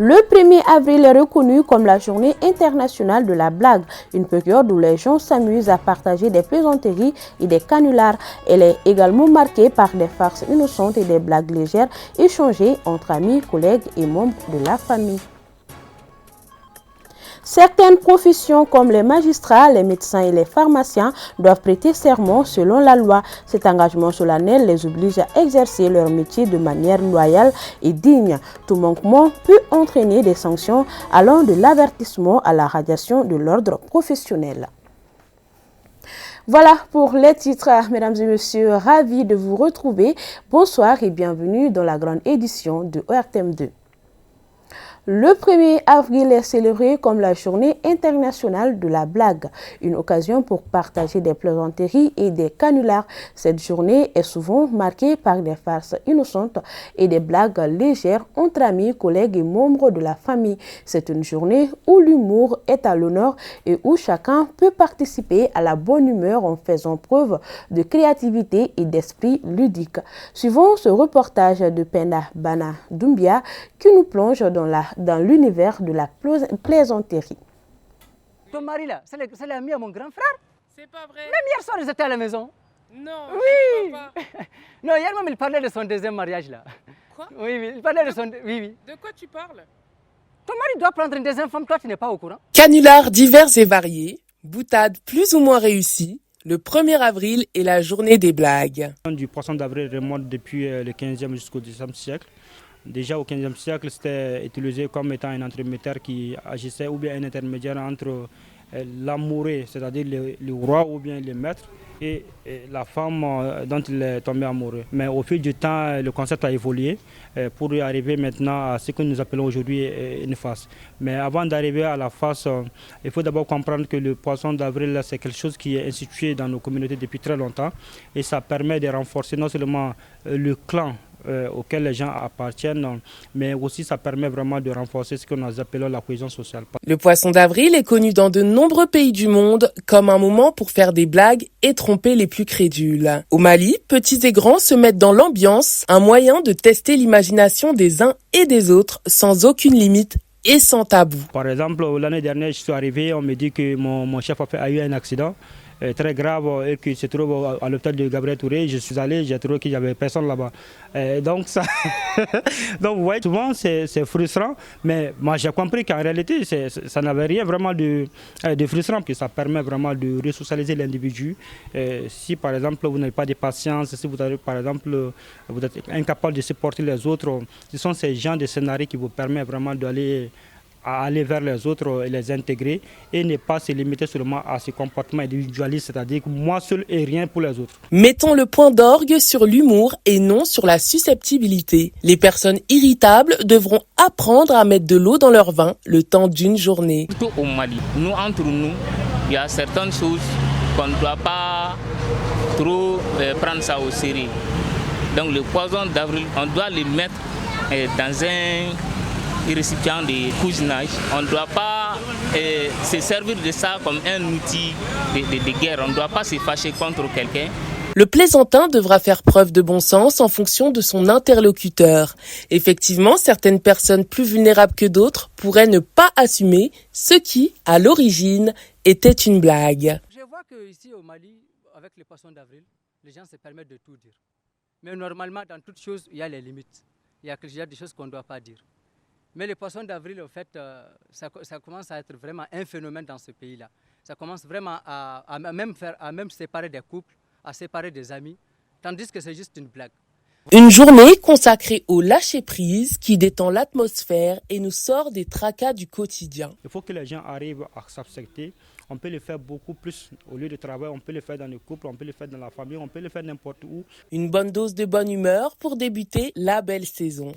Le 1er avril est reconnu comme la journée internationale de la blague, une période où les gens s'amusent à partager des plaisanteries et des canulars. Elle est également marquée par des farces innocentes et des blagues légères échangées entre amis, collègues et membres de la famille. Certaines professions comme les magistrats, les médecins et les pharmaciens doivent prêter serment selon la loi. Cet engagement solennel les oblige à exercer leur métier de manière loyale et digne. Tout manquement peut entraîner des sanctions allant de l'avertissement à la radiation de l'ordre professionnel. Voilà pour les titres, mesdames et messieurs, ravi de vous retrouver. Bonsoir et bienvenue dans la grande édition de ORTM2. Le 1er avril est célébré comme la journée internationale de la blague, une occasion pour partager des plaisanteries et des canulars. Cette journée est souvent marquée par des farces innocentes et des blagues légères entre amis, collègues et membres de la famille. C'est une journée où l'humour est à l'honneur et où chacun peut participer à la bonne humeur en faisant preuve de créativité et d'esprit ludique. Suivons ce reportage de Penda Bana Doumbia qui nous plonge dans l'univers de la plaisanterie. Ton mari là, c'est l'ami à mon grand frère. C'est pas vrai. Même hier soir, ils étaient à la maison. Non, oui. Je crois pas. Non, hier même, il parlait de son deuxième mariage là. Quoi? Oui, il parlait de son... Oui. De quoi tu parles? Ton mari doit prendre une deuxième femme, toi tu n'es pas au courant. Canulars divers et variés, boutades plus ou moins réussies, le 1er avril est la journée des blagues. Du poisson d'avril remonte depuis le 15e jusqu'au 10e siècle. Déjà au 15e siècle, c'était utilisé comme étant un entremetteur qui agissait ou bien un intermédiaire entre l'amoureux, c'est-à-dire le roi ou bien le maître, et la femme dont il est tombé amoureux. Mais au fil du temps, le concept a évolué pour y arriver maintenant à ce que nous appelons aujourd'hui une face. Mais avant d'arriver à la face, il faut d'abord comprendre que le poisson d'avril, c'est quelque chose qui est institué dans nos communautés depuis très longtemps et ça permet de renforcer non seulement le clan auxquels les gens appartiennent, mais aussi ça permet vraiment de renforcer ce que nous appelons la cohésion sociale. Le poisson d'avril est connu dans de nombreux pays du monde comme un moment pour faire des blagues et tromper les plus crédules. Au Mali, petits et grands se mettent dans l'ambiance, un moyen de tester l'imagination des uns et des autres sans aucune limite et sans tabou. Par exemple, l'année dernière, je suis arrivé, on me dit que mon chef a eu un accident très grave et qu'il se trouve à l'hôpital de Gabriel Touré. Je suis allé, j'ai trouvé qu'il n'y avait personne là-bas. Donc, donc vous voyez, souvent c'est frustrant, mais moi j'ai compris qu'en réalité ça n'avait rien vraiment de frustrant, parce que ça permet vraiment de resocialiser l'individu. Si par exemple vous n'avez pas de patience, si vous avez par exemple vous êtes incapable de supporter les autres, ce sont ces genres de scénarios qui vous permettent vraiment d'aller vers les autres et les intégrer et ne pas se limiter seulement à ce comportement individualiste, c'est-à-dire que moi seul et rien pour les autres. Mettons le point d'orgue sur l'humour et non sur la susceptibilité. Les personnes irritables devront apprendre à mettre de l'eau dans leur vin le temps d'une journée. Surtout au Mali, nous entre nous, il y a certaines choses qu'on ne doit pas trop prendre ça au sérieux. Donc le poisson d'avril, on doit le mettre dans un récipient de cousinage. On ne doit pas se servir de ça comme un outil de guerre. On ne doit pas se fâcher contre quelqu'un. Le plaisantin devra faire preuve de bon sens en fonction de son interlocuteur. Effectivement, certaines personnes plus vulnérables que d'autres pourraient ne pas assumer ce qui, à l'origine, était une blague. Je vois qu'ici au Mali, avec les poissons d'avril, les gens se permettent de tout dire. Mais normalement, dans toute chose, il y a les limites. Il y a des choses qu'on ne doit pas dire. Mais les poissons d'avril, en fait, ça commence à être vraiment un phénomène dans ce pays-là. Ça commence vraiment à même séparer des couples, à séparer des amis, tandis que c'est juste une blague. Une journée consacrée au lâcher-prise qui détend l'atmosphère et nous sort des tracas du quotidien. Il faut que les gens arrivent à s'accepter. On peut le faire beaucoup plus au lieu de travail, on peut le faire dans le couple, on peut le faire dans la famille, on peut le faire n'importe où. Une bonne dose de bonne humeur pour débuter la belle saison.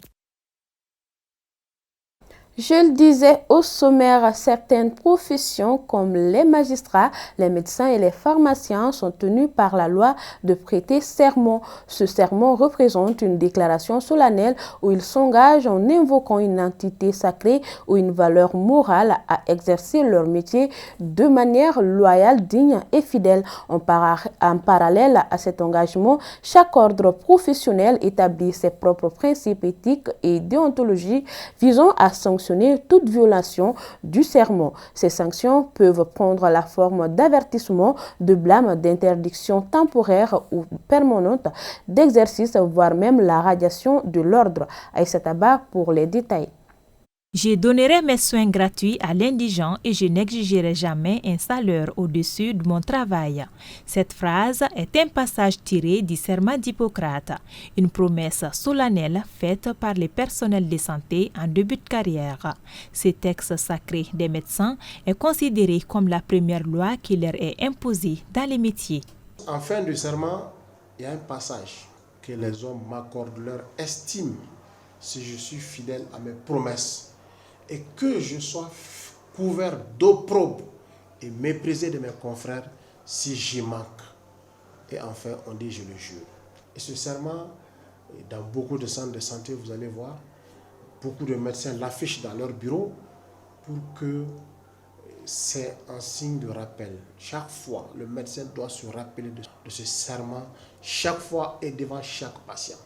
Je le disais au sommaire, certaines professions comme les magistrats, les médecins et les pharmaciens sont tenus par la loi de prêter serment. Ce serment représente une déclaration solennelle où ils s'engagent en invoquant une entité sacrée ou une valeur morale à exercer leur métier de manière loyale, digne et fidèle. En parallèle à cet engagement, chaque ordre professionnel établit ses propres principes éthiques et déontologie visant à sanctionner sanctionner toute violation du serment. Ces sanctions peuvent prendre la forme d'avertissement, de blâme, d'interdiction temporaire ou permanente d'exercice, voire même la radiation de l'ordre. Aïssata Ba pour les détails. Je donnerai mes soins gratuits à l'indigent et je n'exigerai jamais un salaire au-dessus de mon travail. Cette phrase est un passage tiré du serment d'Hippocrate, une promesse solennelle faite par les personnels de santé en début de carrière. Ce texte sacré des médecins est considéré comme la première loi qui leur est imposée dans les métiers. En fin du serment, il y a un passage que les hommes m'accordent leur estime si je suis fidèle à mes promesses et que je sois couvert d'opprobre et méprisé de mes confrères si j'y manque. Et enfin, on dit je le jure. Et ce serment, dans beaucoup de centres de santé, vous allez voir, beaucoup de médecins l'affichent dans leur bureau pour que c'est un signe de rappel. Chaque fois, le médecin doit se rappeler de ce serment, chaque fois et devant chaque patient.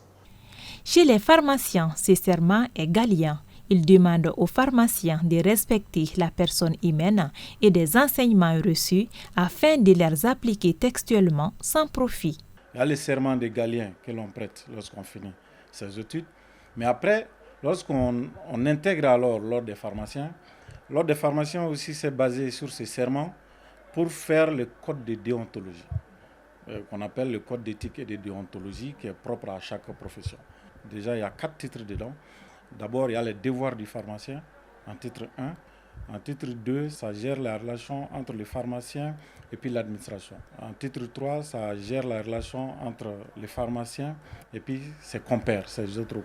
Chez les pharmaciens, ce serment est galien. Il demande aux pharmaciens de respecter la personne humaine et des enseignements reçus afin de les appliquer textuellement sans profit. Il y a le serment des Galiens que l'on prête lorsqu'on finit ses études. Mais après, lorsqu'on intègre alors l'ordre des pharmaciens aussi s'est basé sur ce serment pour faire le code de déontologie, qu'on appelle le code d'éthique et de déontologie qui est propre à chaque profession. Déjà, il y a 4 titres dedans. D'abord, il y a les devoirs du pharmacien, en titre 1. En titre 2, ça gère la relation entre les pharmaciens et puis l'administration. En titre 3, ça gère la relation entre les pharmaciens et puis ses compères, ses autres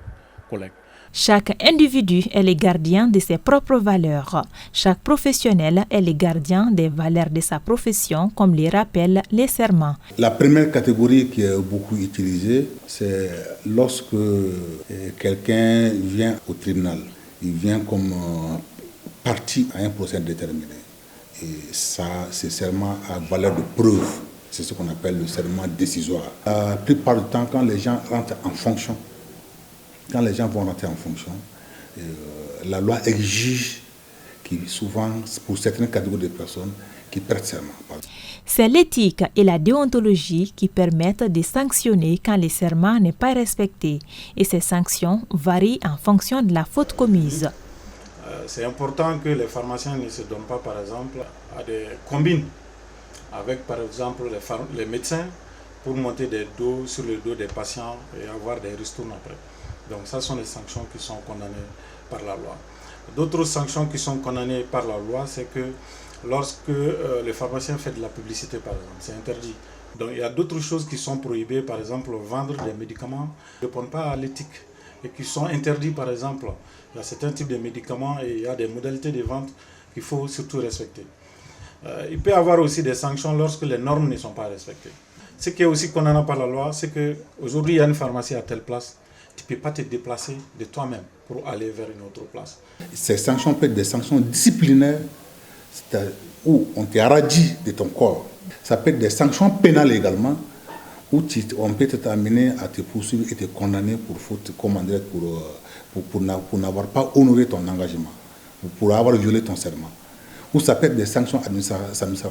collègues. Chaque individu est le gardien de ses propres valeurs. Chaque professionnel est le gardien des valeurs de sa profession, comme les rappellent les serments. La première catégorie qui est beaucoup utilisée, c'est lorsque quelqu'un vient au tribunal. Il vient comme partie à un procès déterminé. Et ça, c'est serment à valeur de preuve. C'est ce qu'on appelle le serment décisoire. La plupart du temps, quand les gens rentrent en fonction, quand les gens vont rentrer en fonction, la loi exige qu'il souvent, pour certaines catégories de personnes, qui prêtent serment. C'est l'éthique et la déontologie qui permettent de sanctionner quand le serment n'est pas respecté. Et ces sanctions varient en fonction de la faute commise. C'est important que les pharmaciens ne se donnent pas, par exemple, à des combines avec, par exemple, les médecins pour monter sur le dos des patients et avoir des ristournes après. Donc ça sont les sanctions qui sont condamnées par la loi. D'autres sanctions qui sont condamnées par la loi, c'est que lorsque le pharmacien fait de la publicité, par exemple, c'est interdit. Donc il y a d'autres choses qui sont prohibées, par exemple vendre des médicaments qui ne répondent pas à l'éthique et qui sont interdits, par exemple. Il y a certains types de médicaments et il y a des modalités de vente qu'il faut surtout respecter. Il peut y avoir aussi des sanctions lorsque les normes ne sont pas respectées. Ce qui est aussi condamné par la loi, c'est qu'aujourd'hui il y a une pharmacie à telle place. Tu ne peux pas te déplacer de toi-même pour aller vers une autre place. Ces sanctions peuvent être des sanctions disciplinaires où on te radie de ton corps. Ça peut être des sanctions pénales également où on peut t'amener à te poursuivre et te condamner pour faute commandée pour n'avoir pas honoré ton engagement, pour avoir violé ton serment. Ou ça peut être des sanctions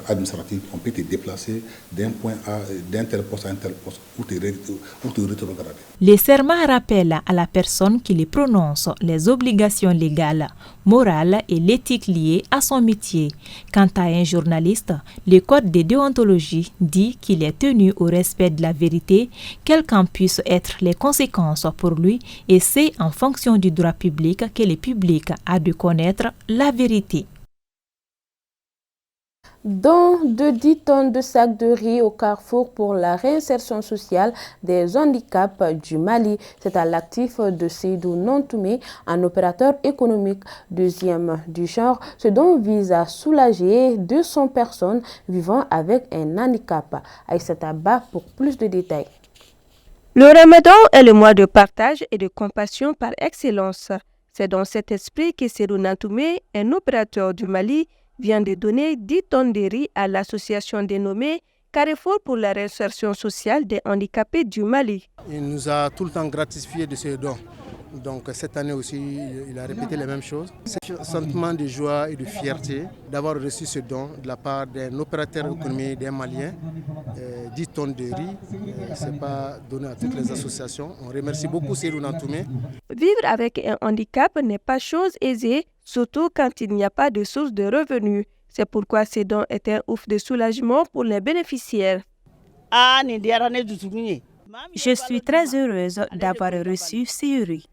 administratives. On peut te déplacer d'un point A, d'un tel poste à un tel poste, ou te rétrograder. Les serments rappellent à la personne qui les prononce les obligations légales, morales et l'éthique liée à son métier. Quant à un journaliste, le code de déontologie dit qu'il est tenu au respect de la vérité, quelles qu'en puissent être les conséquences pour lui, et c'est en fonction du droit public que le public a de connaître la vérité. Don de 10 tonnes de sacs de riz au Carrefour pour la réinsertion sociale des handicaps du Mali. C'est à l'actif de Seydou Nantoumé, un opérateur économique deuxième du genre. Ce don vise à soulager 200 personnes vivant avec un handicap. Aïssata Ba pour plus de détails. Le Ramadan est le mois de partage et de compassion par excellence. C'est dans cet esprit que Seydou Nantoumé, un opérateur du Mali, vient de donner 10 tonnes de riz à l'association dénommée Carrefour pour la réinsertion sociale des handicapés du Mali. Il nous a tout le temps gratifié de ce don. Donc cette année aussi, il a répété les mêmes choses. C'est un sentiment de joie et de fierté d'avoir reçu ce don de la part d'un opérateur économique, d'un Malien, 10 tonnes de riz. Ce n'est pas donné à toutes les associations. On remercie beaucoup Seydou Nantoumé. Vivre avec un handicap n'est pas chose aisée, surtout quand il n'y a pas de source de revenus. C'est pourquoi ce don est un ouf de soulagement pour les bénéficiaires. Je suis très heureuse d'avoir reçu ces riz.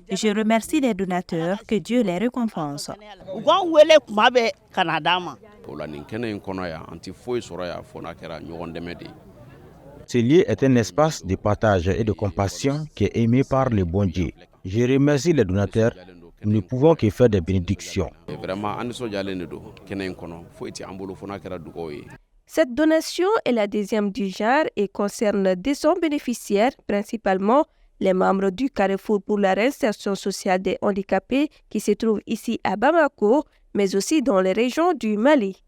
Je remercie les donateurs, que Dieu les récompense. Ce lieu est un espace de partage et de compassion qui est aimé par le bon Dieu. Je remercie les donateurs. Nous ne pouvons que faire des bénédictions. Cette donation est la deuxième du genre et concerne 200 bénéficiaires, principalement les membres du Carrefour pour la réinsertion sociale des handicapés qui se trouvent ici à Bamako, mais aussi dans les régions du Mali.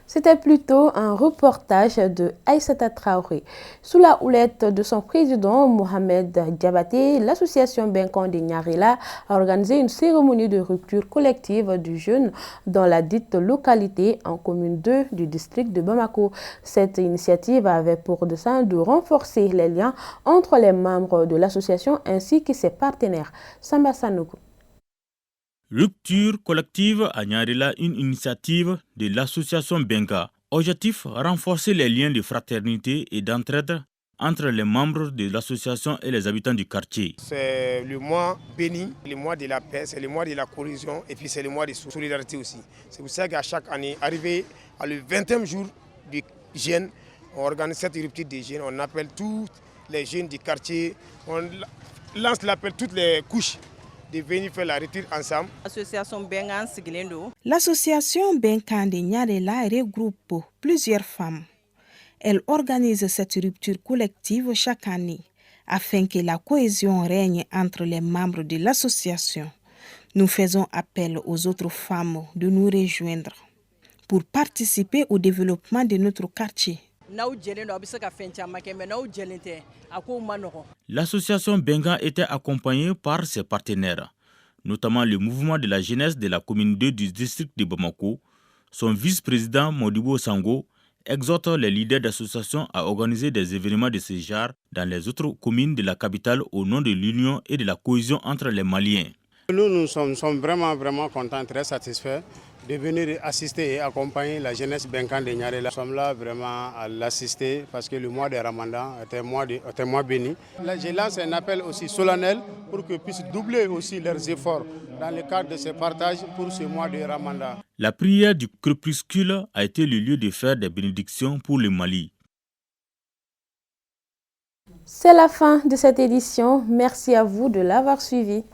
C'était plutôt un reportage de Aïssata Traoré. Sous la houlette de son président Mohamed Diabaté, l'association Benkan de Nyarela a organisé une cérémonie de rupture collective du jeûne dans la dite localité en commune 2 du district de Bamako. Cette initiative avait pour dessein de renforcer les liens entre les membres de l'association ainsi que ses partenaires. Samba Sanogo. Rupture collective à Nyarela, une initiative de l'association Benka. Objectif, renforcer les liens de fraternité et d'entraide entre les membres de l'association et les habitants du quartier. C'est le mois béni, le mois de la paix, c'est le mois de la cohésion et puis c'est le mois de solidarité aussi. C'est pour ça qu'à chaque année, arrivé à le 20e jour du jeûne, on organise cette rupture des jeunes, on appelle tous les jeunes du quartier, on lance l'appel toutes les couches de venir faire la rupture ensemble. L'association Benkan de Nyarela regroupe plusieurs femmes. Elle organise cette rupture collective chaque année afin que la cohésion règne entre les membres de l'association. Nous faisons appel aux autres femmes de nous rejoindre pour participer au développement de notre quartier. L'association Benkan était accompagnée par ses partenaires, notamment le mouvement de la jeunesse de la commune 2 du district de Bamako. Son vice-président Modibo Sango exhorte les leaders d'associations à organiser des événements de ce genre dans les autres communes de la capitale au nom de l'union et de la cohésion entre les Maliens. Nous sommes vraiment contents, très satisfaits de venir assister et accompagner la jeunesse Benkan de Nyarela. Nous sommes là vraiment à l'assister parce que le mois de Ramadan est un mois béni. Là, je lance un appel aussi solennel pour qu'ils puissent doubler aussi leurs efforts dans le cadre de ce partage pour ce mois de Ramadan. La prière du crépuscule a été le lieu de faire des bénédictions pour le Mali. C'est la fin de cette édition. Merci à vous de l'avoir suivi.